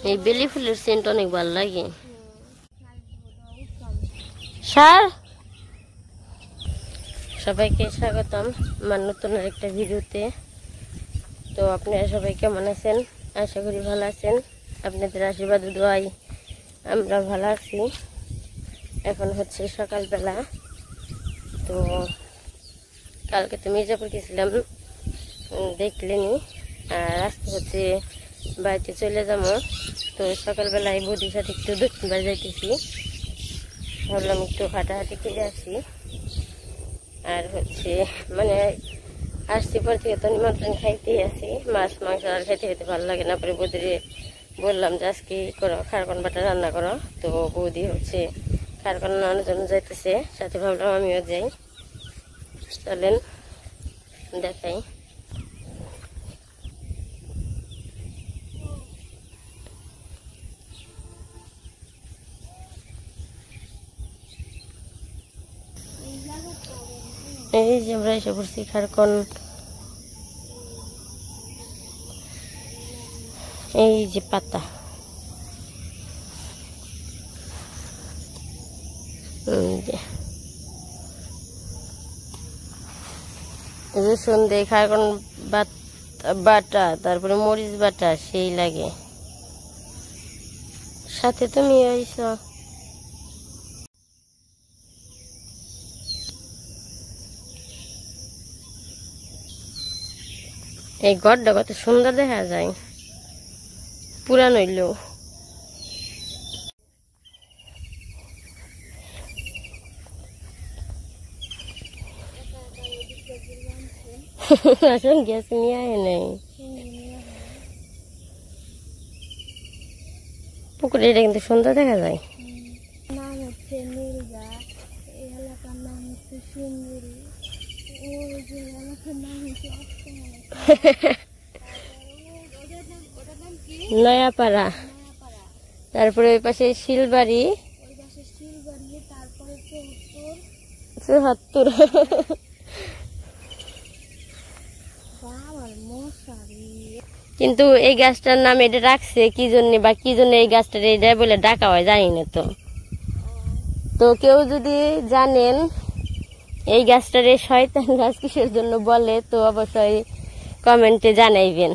এই বেলি ফুলের সেন্ট অনেক ভালো লাগে। স্যার সবাইকে স্বাগতম আমার নতুন একটা ভিডিওতে। তো আপনারা সবাই কেমন আছেন? আশা করি ভালো আছেন। আপনাদের আশীর্বাদ দোয়াই আমরা ভালো আছি। এখন হচ্ছে সকালবেলা। তো কালকে তো মির্জাপুর গেছিলাম, দেখলেনি। আর আজকে হচ্ছে বাড়িতে চলে যাবো। তো সকালবেলায় বৌদির সাথে একটু দক্ষিণ বাড়ি যাইতেছি, ভাবলাম একটু হাঁটাহাঁটি করে আসি। আর হচ্ছে মানে আসছি পর থেকে তো নিমন্ত্রণ খাইতেই আসি, মাছ মাংস আর খেতে খেতে ভালো লাগে না। পরে বৌদিরে বললাম যে আজকে করো খারকন বাটা রান্না করো। তো বৌদি হচ্ছে খারকন রান্নার জন্য যাইতেছে, সাথে ভাবলাম আমিও যাই। চলেন দেখাই। এই যে আমরা এসে পড়ছি খারকন। এই যে পাতা, রসুন দিয়ে খারকন বাটা, তারপরে মরিচ বাটা সেই লাগে। সাথে তুমি আইছ। এই ঘরটা কত সুন্দর দেখা যায়, পুরান হইলেও। আসলে গ্যাস নিয়ে আয় নাই পুকুরে, এটা কিন্তু সুন্দর দেখা যায়। নাম হচ্ছে নীলগা, এই এলাকার নাম হচ্ছে সুন্দরী, নয়াপাড়া, তারপরে ওই পাশে শিলবাড়ি, তারপরে 74। কিন্তু এই গাছটার নাম এটা রাখছে কি জন্য বা কি জন্য এই গাছটা এটা বলে ডাকা হয় জানি না। তো কেউ যদি জানেন এই গাছটারে শয়তান গাছ কিসের জন্য বলে, তো অবশ্যই কমেন্টে জানাইবেন,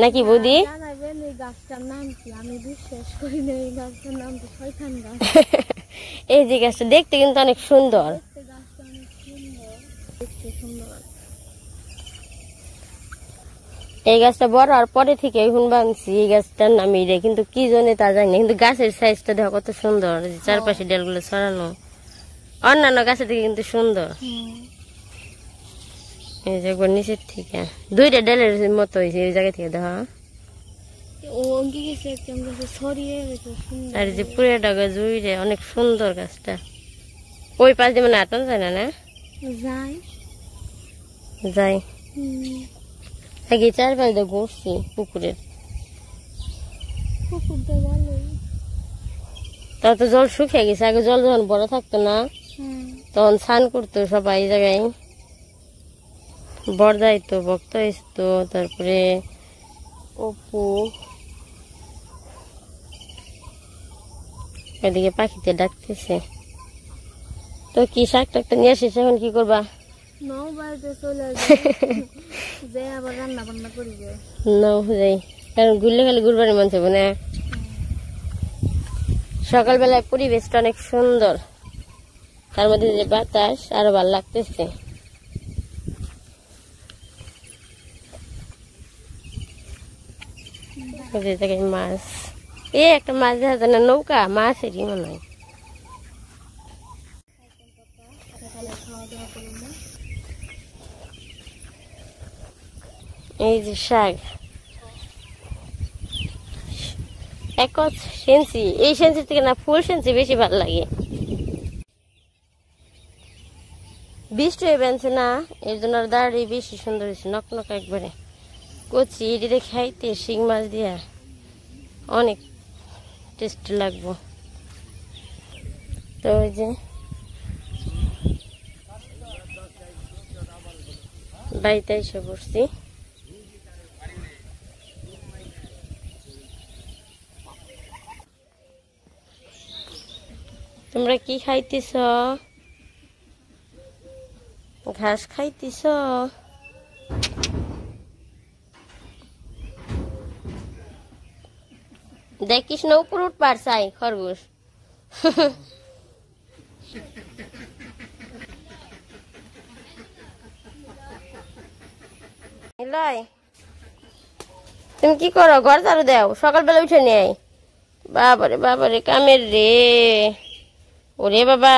নাকি বৌদি? জানাবেন এই গাছটার নাম কি। আমি বিশ্বাস করি না এই গাছটার নাম তো শয়তান গাছ। এই যে গাছটা দেখতে কিন্তু অনেক সুন্দর। গাছটা অনেক সুন্দর, দেখতে সুন্দর। এই গাছটা বড় আর পরে থেকে এখন বানছি এই গাছটার নাম এটা, কিন্তু কি জন্য তা জানি না। কিন্তু গাছের সাইজটা দেখো কত সুন্দর, চারপাশে ডালগুলো ছড়ানো, অন্যান্য গাছের থেকে কিন্তু সুন্দর। এই যে একবার নিচের থেকে দুইটা ডালের মতো হয়েছে এই জায়গা থেকে দেখা। আর যে পুরোটা গাছ উইরে অনেক সুন্দর গাছটা। ওই পাশ দিয়ে মানে আটানো যায় না? না যাই, আগে চারপাশ দিয়ে ঘুরছি পুকুরের। তাও তো জল শুকিয়ে গেছে। আগে জল যখন বড় থাকতো না তখন স্নান করতো সবাই এই জায়গায়, বর্দা আইতো, ভক্ত আসতো, তারপরে অপু, এদিকে পাখিতে ডাকতেছে। তো কি শাক টাক তো নিয়ে আসিস, এখন কি করবা? কারণ ঘুরলে খালি ঘুরবারের মন চাইব না। সকালবেলায় পরিবেশটা অনেক সুন্দর, তার মধ্যে যে বাতাস আরো ভালো লাগতেছে। মাছ, একটা মাছ দেখা যায় না, নৌকা মাছেরই মনে হয়। এই যে শাক, এক সেন্সি, এই সেন্সির থেকে না ফুল সেন্সি বেশি ভালো লাগে। বৃষ্টি হয়ে বেঁধছে না, এর জন্য দাঁড়ি বেশি সুন্দর হয়েছে, নকনক একবারে কচি। এটি খাইতে শিং মাছ দিয়া অনেক টেস্ট লাগবো। তো ওই যে বাড়িতে এসে বসছি। তোমরা কি খাইতেছ? ঘাস খাইতেছ? দেখিস না উপর উঠবার চাই খরগোশ। তুমি কি করো? ঘর ঝাড়ু দাও, সকালবেলা উঠে নেই। বাবারে বাবারে কামের রে, ওরে বাবা।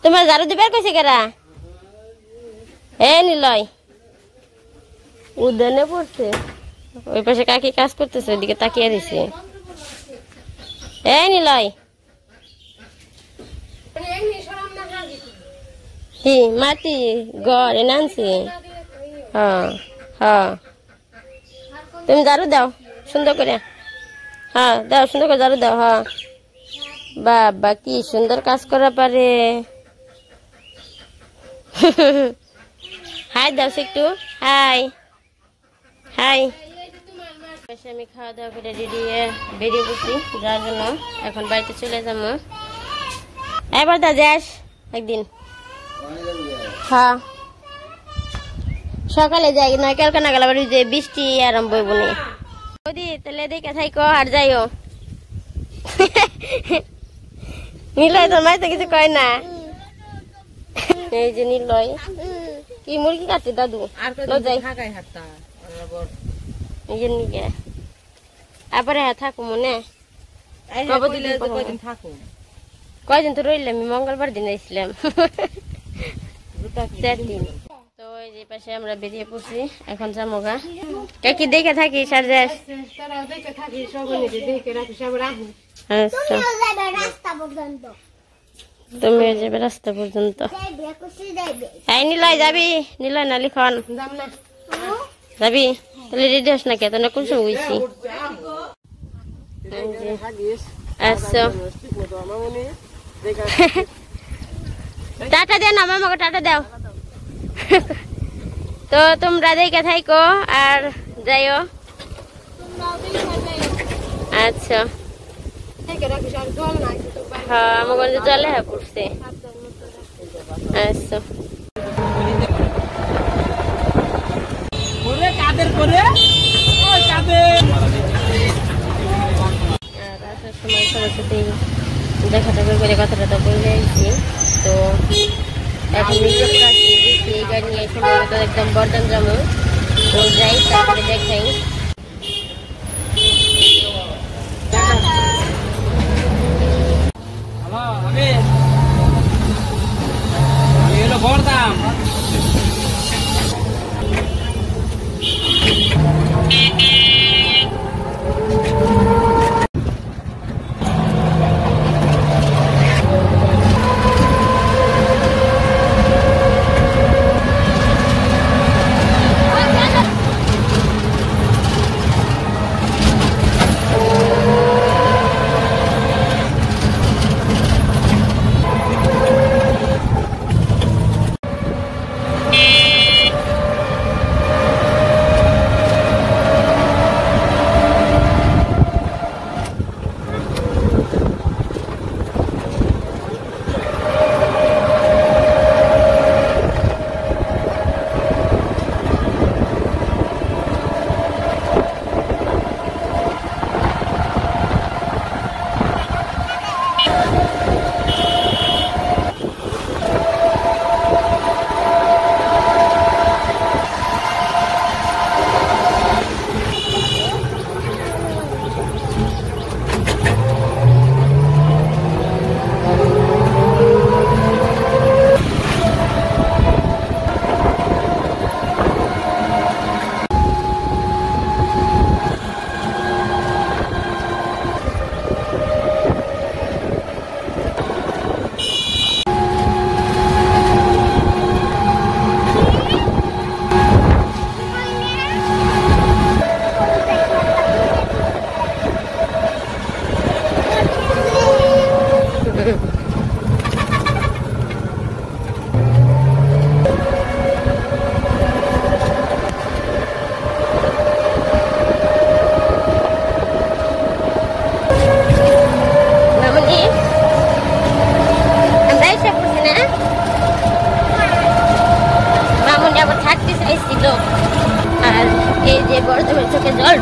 তোমার ঝাড়ু দিবার কইছে কেরা? এ নিলয় উদ্যানে পড়ছে, ওই পাশে কাকি কাজ করতেছে, ওইদিকে তাকিয়ে দিছে। এ নিলয় কি মাটি ঘরে নানছি? হ্যাঁ হ্যাঁ, তুমি ঝাড়ু দাও সুন্দর করে। হ্যাঁ দাও, সুন্দর করে ঝাড়ু দাও। হ্যাঁ বাবা কি সুন্দর কাজ করা পারে। হাই দাও একটু, হাই হাই। আমি খাওয়া দাওয়া করে বেরিয়ে বসি যাওয়ার জন্য। এখন বাড়িতে চলে যাবো। এবার দা যাস একদিন? হ্যাঁ সকালে যাই না, কালকে না গেলে আবার যে বৃষ্টি আরম্ভ হইব নি। বৌদি তাহলে দেখে থাইকো আর যাইও। নিলয় তোর মাই তো কিছু কয় না। এই যে নিলয় কি মুরগি কাটছে দাদু, আবার হ্যাঁ থাকো মনে। কয়দিন তো রইলাম, আমি মঙ্গলবার দিন আইছিলাম। 4 দিন। তো এই যে পাশে আমরা বেরিয়ে পড়ছি, এখন যাবো গা। কি দেখে থাকি সার যাস? তুমি যাবে রাস্তা পর্যন্ত। এই নিলয় যাবি? নিলয় না লিখন যাবি? তাহলে রেডি হস না কে? তোর কোন সময় গেছি? আচ্ছা টাটা দে না মামাকে, টাটা দাও। তো তোমরা দেখে থাইকো আর যাইও। আচ্ছা হ্যাঁ, আমার জলে হ্যাঁ পড়ছে। আচ্ছা সময় সবার সাথে দেখা টাকা করে কথাটা বলে আসছি। তো এখন নিচে আসছি, দেখি এই গাড়ি নিয়ে সম্ভবত একদম বর্ধমান যাবো। তো যাই, তারপরে দেখাই। বর্দাম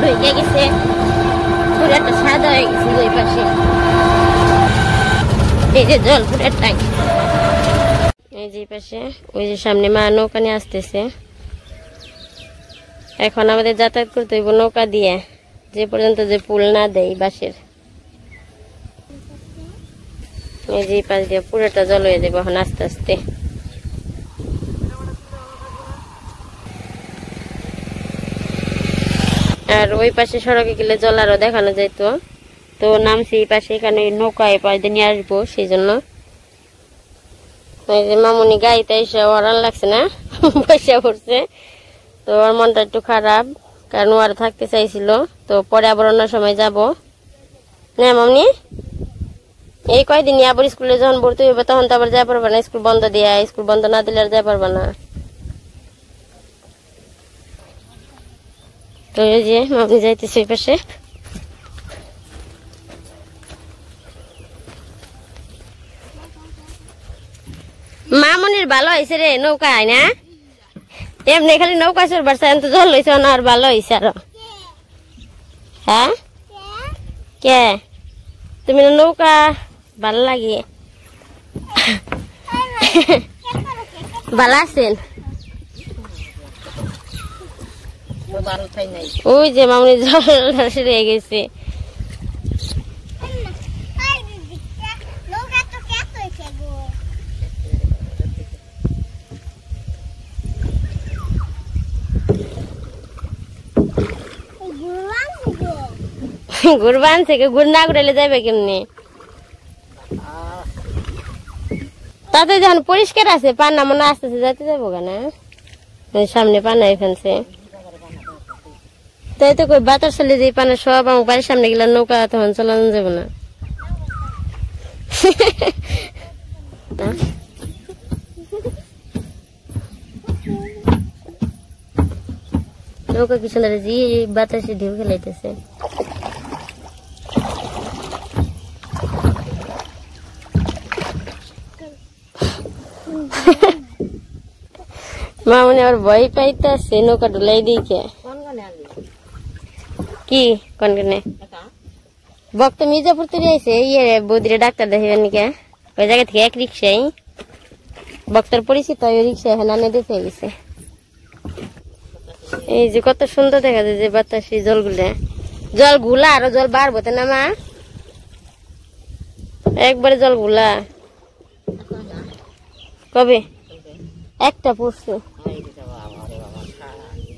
ঢুকে গেছে, পুরো একটা সাদা হয়ে গেছে ওই পাশে। এই যে জল পুরো ট্যাঙ্ক, এই যে পাশে ওই যে সামনে মা নৌকা নিয়ে আসতেছে। এখন আমাদের যাতায়াত করতে হইব নৌকা দিয়ে, যে পর্যন্ত যে পুল না দেয় বাঁশের। এই যে পাশ দিয়ে পুরোটা জল হয়ে যাবে এখন আস্তে আস্তে। আর ওই পাশে সড়কে গেলে জল আরো দেখানো যাইতো, তো নামছি এই পাশে, এখানে নৌকা এই পাশ দিয়ে নিয়ে আসবো সেই জন্য। এই যে মামুনি গাড়িতে এসে ওরান লাগছে না, পয়সা পড়ছে, তো ওর মনটা একটু খারাপ, কারণ ওর থাকতে চাইছিল, তো পরে আবার অন্য সময় যাব না মামনি। এই কয়দিন আবার স্কুলে যখন ভর্তি হইবে তখন তো আবার যাই পারবা না, স্কুল বন্ধ দিয়া, স্কুল বন্ধ না দিলে আর যাই পারবা না। তো এই যে মামনি যাইতেছে ওই পাশে। মামনির ভালো হয়েছে রে নৌকায় না, এমনি খালি নৌকা চড়বার চাই, তো জল হয়েছে না, আর ভালো হয়েছে আরো। হ্যাঁ কে তুমি নৌকা ভালো লাগে? ভালো আছেন? ওই যে মামনি জল রয়ে গেছে। গুড়বান থেকে গুড় না ঘুরাইলে যাবে কেমনি? তাতে যখন পরিষ্কার আছে পান্না মনে আস্তে আস্তে যাইতে যাবো কেনা, সামনে পান্না এখানছে, তাই তো কই বাতাস চলে যে পানা সব আমার বাড়ির সামনে গেলে নৌকা তখন চালানো যাবে না। নৌকা কি সুন্দর জি বাতাসে ঢেউ খেলাইতেছে। মামনি আবার ভয় পাইতেছে নৌকা ডুলাই দিকে। কি কনকনে বক্ত মির্জাপুর থেকে আইছে, ইয়ে বৌদিরে ডাক্তার দেখাবেন নাকি, ওই জায়গা থেকে এক রিক্সায় বক্তার পরিচিত ওই রিক্সা এখন আনে দেখে গেছে। এই যে কত সুন্দর দেখা যায় যে বাতাসি জলগুলা আরো জল বাড়বো না মা, একবারে জলগুলা কবে একটা পড়ছে,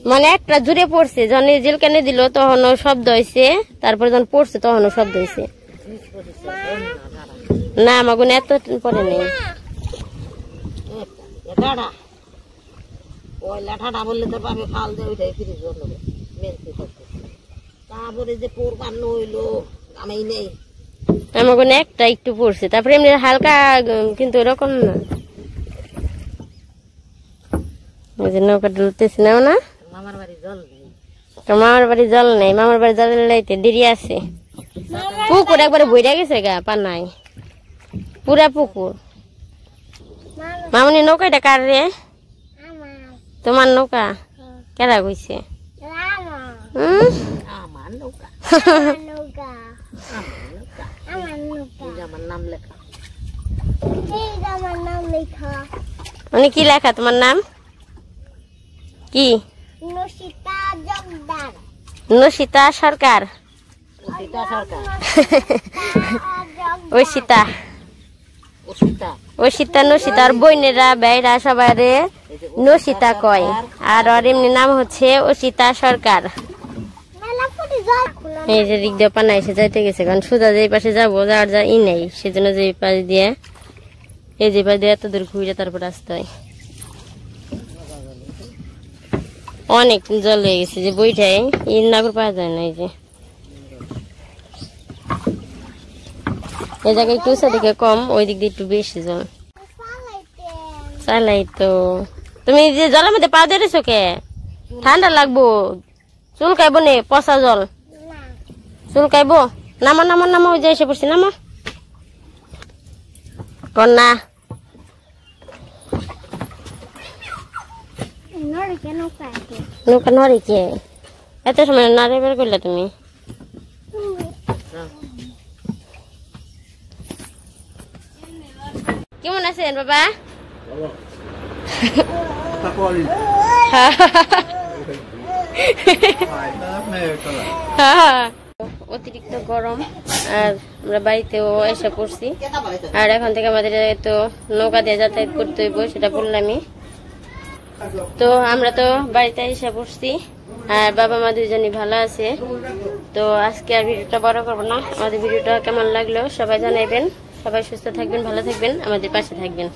মানে একটা জুড়ে পড়ছে, যখন জেলকানে দিল তখনও শব্দ হয়েছে, তারপর যখন পড়ছে তখনও শব্দ হয়েছে। না আমাকে এত পরে নেই। আমাকে একটা একটু পড়ছে, তারপরে এমনি হালকা, কিন্তু এরকম না। নৌকা ডুলতেছি না না, মামার বাড়ি জল নেই, মামার বাড়ি জল লাইতে দেরি আছে। পুকুর একবারে বইরা গেছে গা পানায়, পুরা পুকুর। মামনি নৌকাটা কার রে? তোমার নৌকা? কেরা কইছে? মানে কি লেখা তোমার নাম কি? নসিতা সরকার। ওই সীতা নসিতা, আর বইনেরা ভাইরা সবাই নসিতা কয়, আর ওর এমনি নাম হচ্ছে অসিতা সরকার। এই যে দিক দিয়ে পানা এসে যাইতে গেছে, কারণ সোজা যে পাশে যাবো যাওয়ার যা ই নেই, সেজন্য যে পাশ দিয়ে এই যে পাশ দিয়ে এত দূর ঘুরে তারপর আসতে হয়। অনেক জল হয়ে গেছে, যে বইটাই ই নাগর পাওয়া যায় না। এই যে এই জায়গায় একটু উঁচা দিকে কম, ওই দিক দিয়ে একটু বেশি জল। চালাই তো তুমি যে জলের মধ্যে পা ধরেছো কে? ঠান্ডা লাগবো, চুলকাইবো নে, পচা জল চুলকাইবো। নামা নামা নামা, ওই যে এসে পড়ছি, নামা কন্যা। নৌকা নড়ে কে? এত সময় না রেবার করলে তুমি? কেমন আছেন বাবা? অতিরিক্ত গরম আর আমরা বাড়িতেও এসে পড়ছি আর এখন থেকে আমাদের তো নৌকা দিয়ে যাতায়াত করতে হইব সেটা বললামই। তো আমরা তো বাড়িতে এসে পড়ছি আর বাবা মা দুজনই ভালো আছে। তো আজকে আর ভিডিওটা বড় করবো না। আমাদের ভিডিওটা কেমন লাগলো সবাই জানাবেন। সবাই সুস্থ থাকবেন, ভালো থাকবেন, আমাদের পাশে থাকবেন।